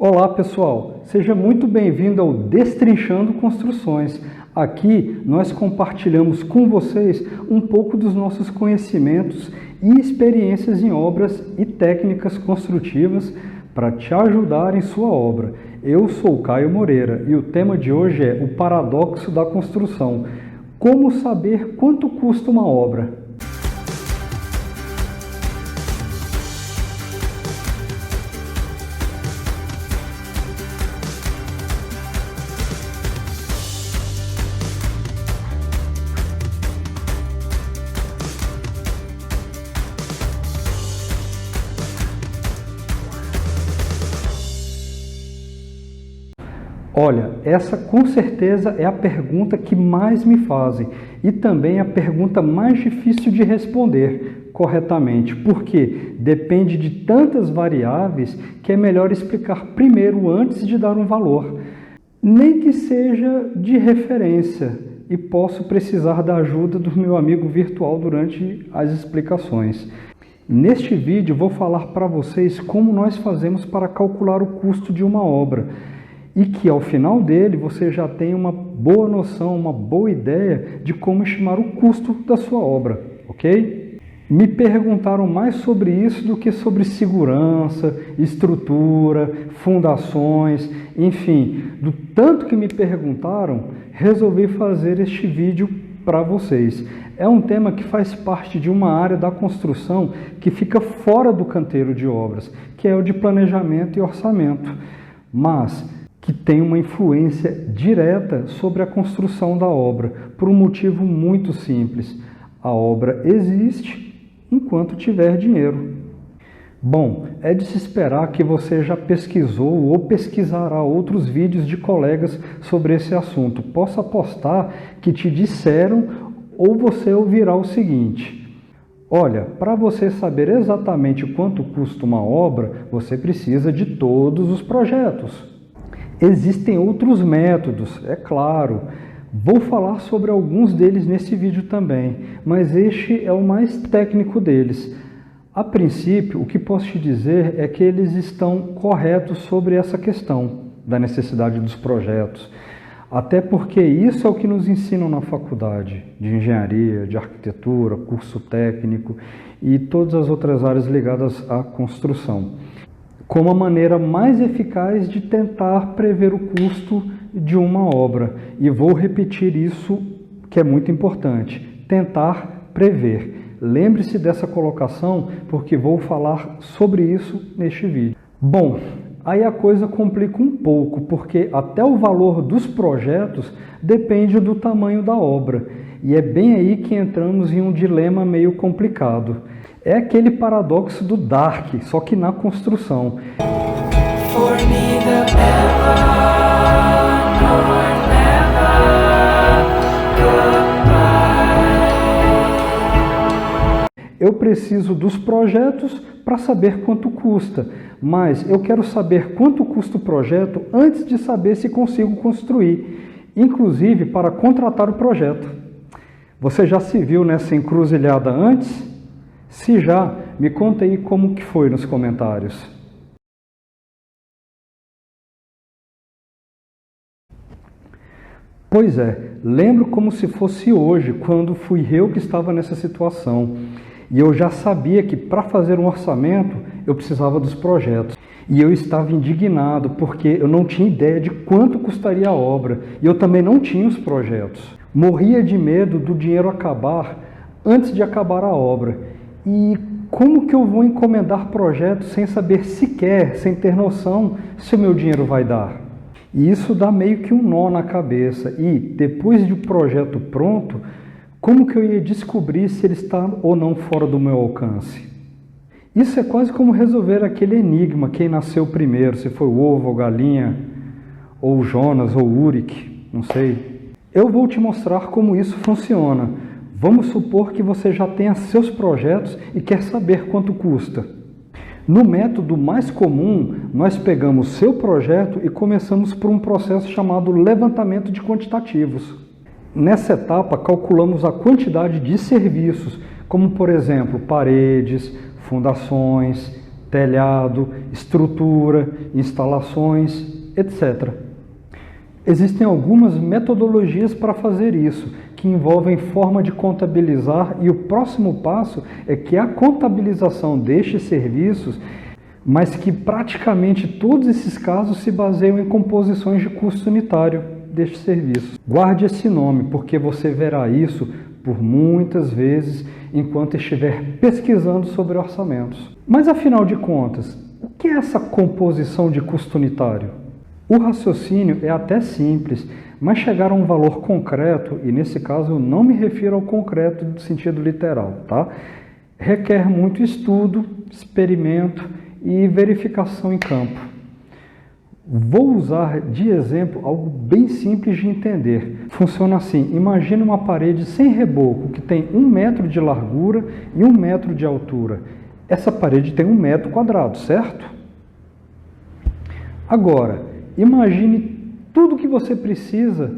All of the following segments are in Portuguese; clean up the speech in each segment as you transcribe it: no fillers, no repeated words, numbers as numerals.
Olá pessoal, seja muito bem-vindo ao Destrinchando Construções. Aqui nós compartilhamos com vocês um pouco dos nossos conhecimentos e experiências em obras e técnicas construtivas para te ajudar em sua obra. Eu sou Caio Moreira e o tema de hoje é o paradoxo da construção. Como saber quanto custa uma obra? Olha, essa com certeza é a pergunta que mais me fazem e também a pergunta mais difícil de responder corretamente, porque depende de tantas variáveis que é melhor explicar primeiro antes de dar um valor, nem que seja de referência, e posso precisar da ajuda do meu amigo virtual durante as explicações. Neste vídeo vou falar para vocês como nós fazemos para calcular o custo de uma obra, e que ao final dele você já tem uma boa noção, uma boa ideia de como estimar o custo da sua obra, ok? Me perguntaram mais sobre isso do que sobre segurança, estrutura, fundações, enfim, do tanto que me perguntaram, resolvi fazer este vídeo para vocês. É um tema que faz parte de uma área da construção que fica fora do canteiro de obras, que é o de planejamento e orçamento, mas que tem uma influência direta sobre a construção da obra, por um motivo muito simples. A obra existe enquanto tiver dinheiro. Bom, é de se esperar que você já pesquisou ou pesquisará outros vídeos de colegas sobre esse assunto. Posso apostar que te disseram ou você ouvirá o seguinte: olha, para você saber exatamente quanto custa uma obra, você precisa de todos os projetos. Existem outros métodos, é claro. Vou falar sobre alguns deles nesse vídeo também, mas este é o mais técnico deles. A princípio, o que posso te dizer é que eles estão corretos sobre essa questão da necessidade dos projetos. Até porque isso é o que nos ensinam na faculdade de engenharia, de arquitetura, curso técnico e todas as outras áreas ligadas à construção, como a maneira mais eficaz de tentar prever o custo de uma obra. E vou repetir isso, que é muito importante: tentar prever. Lembre-se dessa colocação, porque vou falar sobre isso neste vídeo. Bom, aí a coisa complica um pouco, porque até o valor dos projetos depende do tamanho da obra. E é bem aí que entramos em um dilema meio complicado. É aquele paradoxo do Dark, só que na construção. Eu preciso dos projetos para saber quanto custa, mas eu quero saber quanto custa o projeto antes de saber se consigo construir, inclusive para contratar o projeto. Você já se viu nessa encruzilhada antes? Se já, me conta aí como que foi nos comentários. Pois é, lembro como se fosse hoje, quando fui eu que estava nessa situação. E eu já sabia que para fazer um orçamento eu precisava dos projetos. E eu estava indignado porque eu não tinha ideia de quanto custaria a obra. E eu também não tinha os projetos. Morria de medo do dinheiro acabar antes de acabar a obra. E como que eu vou encomendar projetos sem saber sequer, sem ter noção se o meu dinheiro vai dar? E isso dá meio que um nó na cabeça. E depois de o projeto pronto, como que eu ia descobrir se ele está ou não fora do meu alcance? Isso é quase como resolver aquele enigma: quem nasceu primeiro, se foi o ovo ou galinha, ou Jonas ou Uric, não sei. Eu vou te mostrar como isso funciona. Vamos supor que você já tenha seus projetos e quer saber quanto custa. No método mais comum, nós pegamos seu projeto e começamos por um processo chamado levantamento de quantitativos. Nessa etapa, calculamos a quantidade de serviços, como por exemplo, paredes, fundações, telhado, estrutura, instalações, etc. Existem algumas metodologias para fazer isso, que envolvem forma de contabilizar, e o próximo passo é que a contabilização destes serviços, mas que praticamente todos esses casos se baseiam em composições de custo unitário destes serviços. Guarde esse nome, porque você verá isso por muitas vezes enquanto estiver pesquisando sobre orçamentos. Mas afinal de contas, o que é essa composição de custo unitário? O raciocínio é até simples, mas chegar a um valor concreto, e nesse caso eu não me refiro ao concreto no sentido literal, tá? Requer muito estudo, experimento e verificação em campo. Vou usar de exemplo algo bem simples de entender. Funciona assim: imagine uma parede sem reboco que tem 1 metro de largura e 1 metro de altura. Essa parede tem 1 metro quadrado, certo? Agora, imagine tudo o que você precisa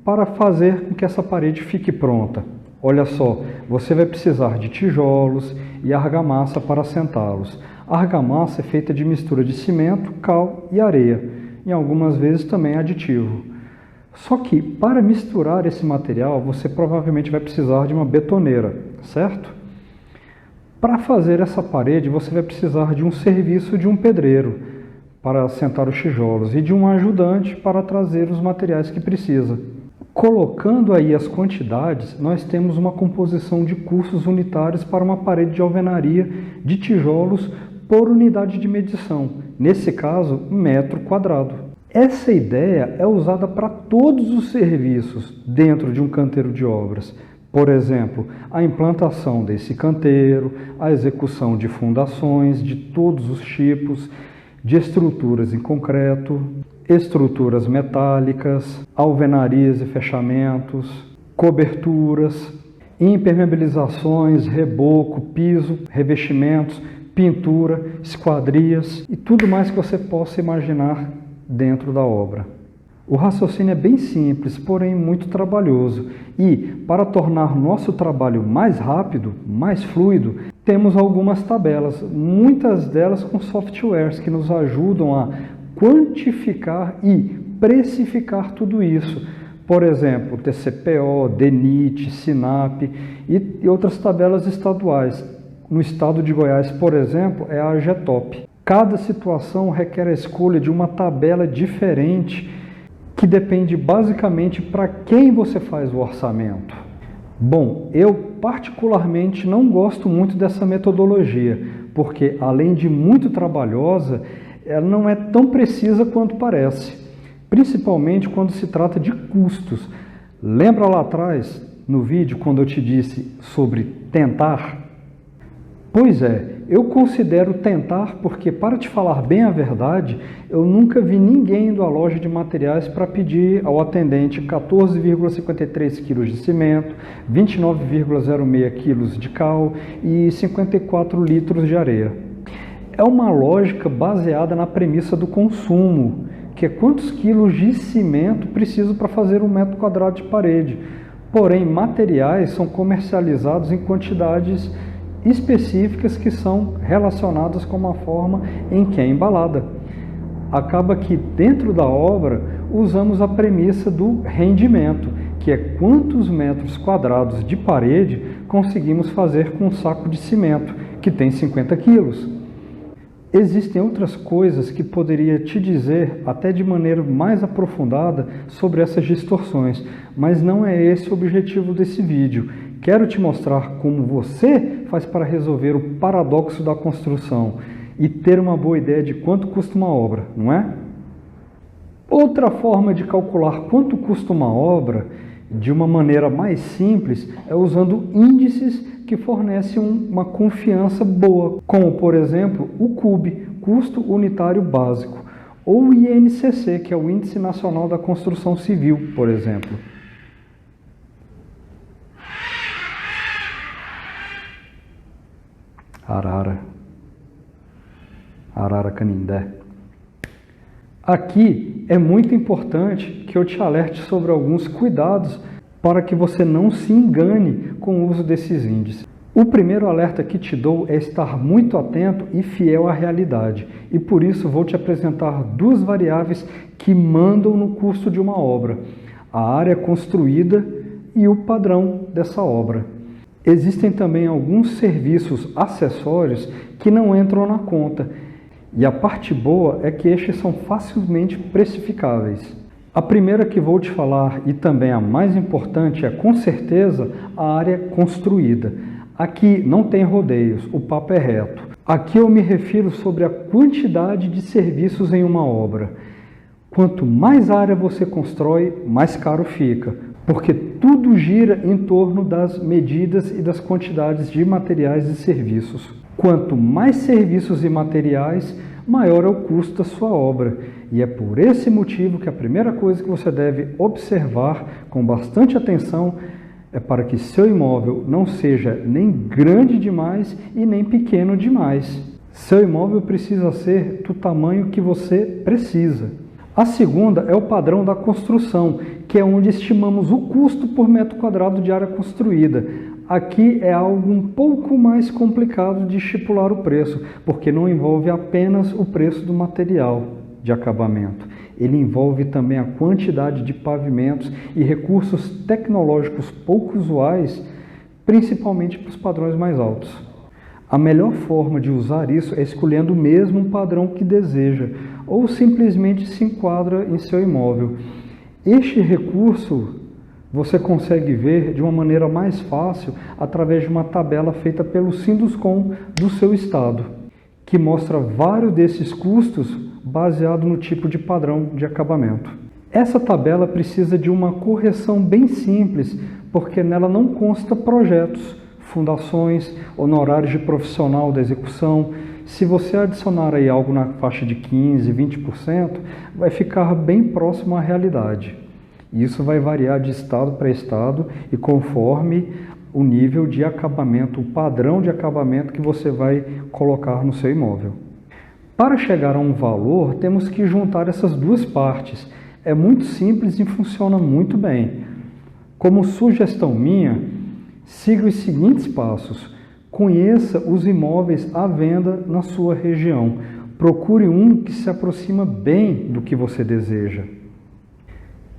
para fazer com que essa parede fique pronta. Olha só, você vai precisar de tijolos e argamassa para assentá-los. A argamassa é feita de mistura de cimento, cal e areia, e algumas vezes também aditivo. Só que para misturar esse material, você provavelmente vai precisar de uma betoneira, certo? Para fazer essa parede, você vai precisar de um serviço de um pedreiro para assentar os tijolos e de um ajudante para trazer os materiais que precisa. Colocando aí as quantidades, nós temos uma composição de custos unitários para uma parede de alvenaria de tijolos por unidade de medição, nesse caso, metro quadrado. Essa ideia é usada para todos os serviços dentro de um canteiro de obras. Por exemplo, a implantação desse canteiro, a execução de fundações de todos os tipos, de estruturas em concreto, estruturas metálicas, alvenarias e fechamentos, coberturas, impermeabilizações, reboco, piso, revestimentos, pintura, esquadrias e tudo mais que você possa imaginar dentro da obra. O raciocínio é bem simples, porém muito trabalhoso, e para tornar nosso trabalho mais rápido, mais fluido, temos algumas tabelas, muitas delas com softwares que nos ajudam a quantificar e precificar tudo isso. Por exemplo, TCPO, DENIT, SINAP e outras tabelas estaduais. No estado de Goiás, por exemplo, é a AGETOP. Cada situação requer a escolha de uma tabela diferente que depende basicamente para quem você faz o orçamento. Bom, eu particularmente não gosto muito dessa metodologia, porque além de muito trabalhosa, ela não é tão precisa quanto parece, principalmente quando se trata de custos. Lembra lá atrás, no vídeo, quando eu te disse sobre tentar? Pois é, eu considero tentar porque, para te falar bem a verdade, eu nunca vi ninguém indo à loja de materiais para pedir ao atendente 14,53 kg de cimento, 29,06 kg de cal e 54 litros de areia. É uma lógica baseada na premissa do consumo, que é quantos quilos de cimento preciso para fazer 1 metro quadrado de parede. Porém, materiais são comercializados em quantidades específicas que são relacionadas com a forma em que é embalada. Acaba que dentro da obra usamos a premissa do rendimento, que é quantos metros quadrados de parede conseguimos fazer com um saco de cimento, que tem 50 quilos. Existem outras coisas que poderia te dizer até de maneira mais aprofundada sobre essas distorções, mas não é esse o objetivo desse vídeo. Quero te mostrar como você faz para resolver o paradoxo da construção e ter uma boa ideia de quanto custa uma obra, não é? Outra forma de calcular quanto custa uma obra, de uma maneira mais simples, é usando índices que fornecem uma confiança boa, como, por exemplo, o CUB, Custo Unitário Básico, ou o INCC, que é o Índice Nacional da Construção Civil, por exemplo. Arara Canindé. Aqui é muito importante que eu te alerte sobre alguns cuidados para que você não se engane com o uso desses índices. O primeiro alerta que te dou é estar muito atento e fiel à realidade. E por isso vou te apresentar duas variáveis que mandam no custo de uma obra: a área construída e o padrão dessa obra. Existem também alguns serviços acessórios que não entram na conta. E a parte boa é que estes são facilmente precificáveis. A primeira que vou te falar, e também a mais importante, é com certeza a área construída. Aqui não tem rodeios, o papo é reto. Aqui eu me refiro sobre a quantidade de serviços em uma obra. Quanto mais área você constrói, mais caro fica, porque tudo gira em torno das medidas e das quantidades de materiais e serviços. Quanto mais serviços e materiais, maior é o custo da sua obra. E é por esse motivo que a primeira coisa que você deve observar com bastante atenção é para que seu imóvel não seja nem grande demais e nem pequeno demais. Seu imóvel precisa ser do tamanho que você precisa. A segunda é o padrão da construção, que é onde estimamos o custo por metro quadrado de área construída. Aqui é algo um pouco mais complicado de estipular o preço, porque não envolve apenas o preço do material de acabamento. Ele envolve também a quantidade de pavimentos e recursos tecnológicos pouco usuais, principalmente para os padrões mais altos. A melhor forma de usar isso é escolhendo mesmo um padrão que deseja, ou simplesmente se enquadra em seu imóvel. Este recurso você consegue ver de uma maneira mais fácil através de uma tabela feita pelo Sinduscom do seu estado, que mostra vários desses custos baseado no tipo de padrão de acabamento. Essa tabela precisa de uma correção bem simples, porque nela não consta projetos, fundações, honorários de profissional da execução. Se você adicionar aí algo na faixa de 15%, 20%, vai ficar bem próximo à realidade. Isso vai variar de estado para estado e conforme o nível de acabamento, o padrão de acabamento que você vai colocar no seu imóvel. Para chegar a um valor, temos que juntar essas duas partes. É muito simples e funciona muito bem. Como sugestão minha, siga os seguintes passos. Conheça os imóveis à venda na sua região. Procure um que se aproxima bem do que você deseja.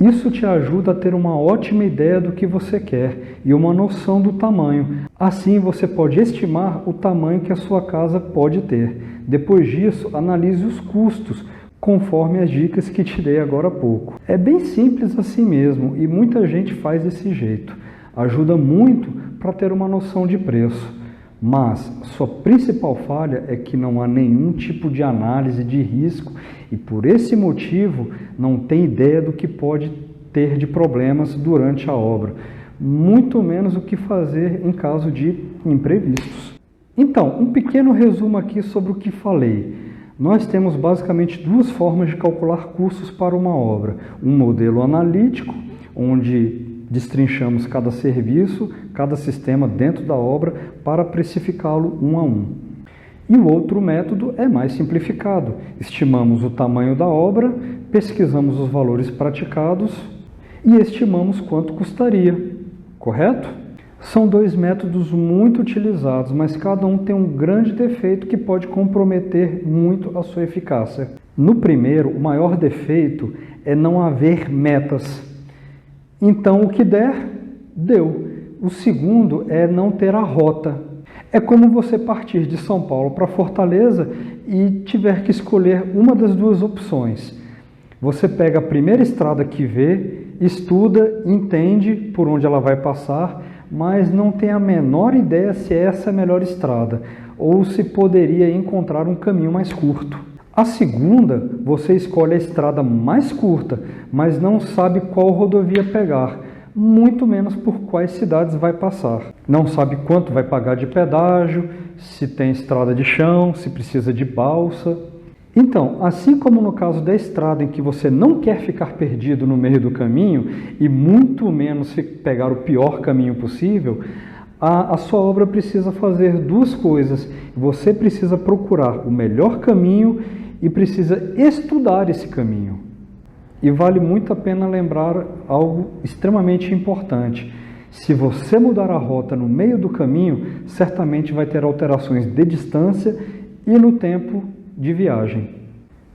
Isso te ajuda a ter uma ótima ideia do que você quer e uma noção do tamanho. Assim, você pode estimar o tamanho que a sua casa pode ter. Depois disso, analise os custos, conforme as dicas que te dei agora há pouco. É bem simples assim mesmo e muita gente faz desse jeito. Ajuda muito para ter uma noção de preço. Mas sua principal falha é que não há nenhum tipo de análise de risco e por esse motivo não tem ideia do que pode ter de problemas durante a obra, muito menos o que fazer em caso de imprevistos. Então, um pequeno resumo aqui sobre o que falei. Nós temos basicamente duas formas de calcular custos para uma obra. Um modelo analítico, onde destrinchamos cada serviço, cada sistema dentro da obra para precificá-lo um a um. E o outro método é mais simplificado. Estimamos o tamanho da obra, pesquisamos os valores praticados e estimamos quanto custaria. Correto? São dois métodos muito utilizados, mas cada um tem um grande defeito que pode comprometer muito a sua eficácia. No primeiro, o maior defeito é não haver metas. Então, o que der, deu. O segundo é não ter a rota. É como você partir de São Paulo para Fortaleza e tiver que escolher uma das duas opções. Você pega a primeira estrada que vê, estuda, entende por onde ela vai passar, mas não tem a menor ideia se essa é a melhor estrada ou se poderia encontrar um caminho mais curto. A segunda, você escolhe a estrada mais curta, mas não sabe qual rodovia pegar, muito menos por quais cidades vai passar. Não sabe quanto vai pagar de pedágio, se tem estrada de chão, se precisa de balsa. Então, assim como no caso da estrada em que você não quer ficar perdido no meio do caminho e muito menos pegar o pior caminho possível, a sua obra precisa fazer duas coisas. Você precisa procurar o melhor caminho e precisa estudar esse caminho. E vale muito a pena lembrar algo extremamente importante. Se você mudar a rota no meio do caminho, certamente vai ter alterações de distância e no tempo de viagem.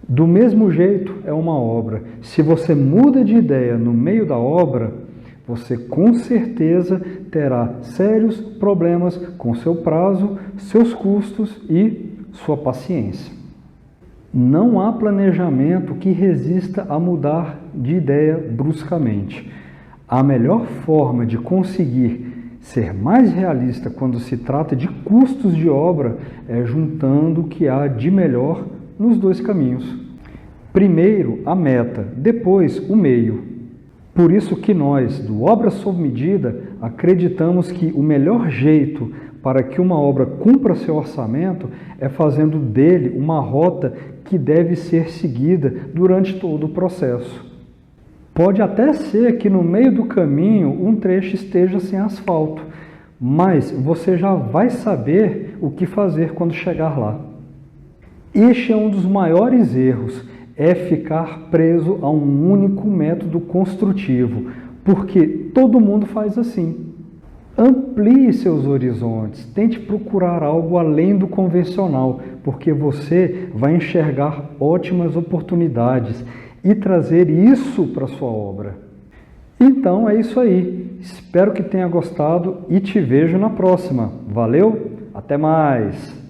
Do mesmo jeito é uma obra. Se você muda de ideia no meio da obra, você com certeza terá sérios problemas com seu prazo, seus custos e sua paciência. Não há planejamento que resista a mudar de ideia bruscamente. A melhor forma de conseguir ser mais realista quando se trata de custos de obra é juntando o que há de melhor nos dois caminhos. Primeiro a meta, depois o meio. Por isso que nós, do Obra Sob Medida, acreditamos que o melhor jeito para que uma obra cumpra seu orçamento é fazendo dele uma rota que deve ser seguida durante todo o processo. Pode até ser que no meio do caminho um trecho esteja sem asfalto, mas você já vai saber o que fazer quando chegar lá. Este é um dos maiores erros, é ficar preso a um único método construtivo, porque todo mundo faz assim. Amplie seus horizontes, tente procurar algo além do convencional, porque você vai enxergar ótimas oportunidades e trazer isso para a sua obra. Então é isso aí. Espero que tenha gostado e te vejo na próxima. Valeu? Até mais!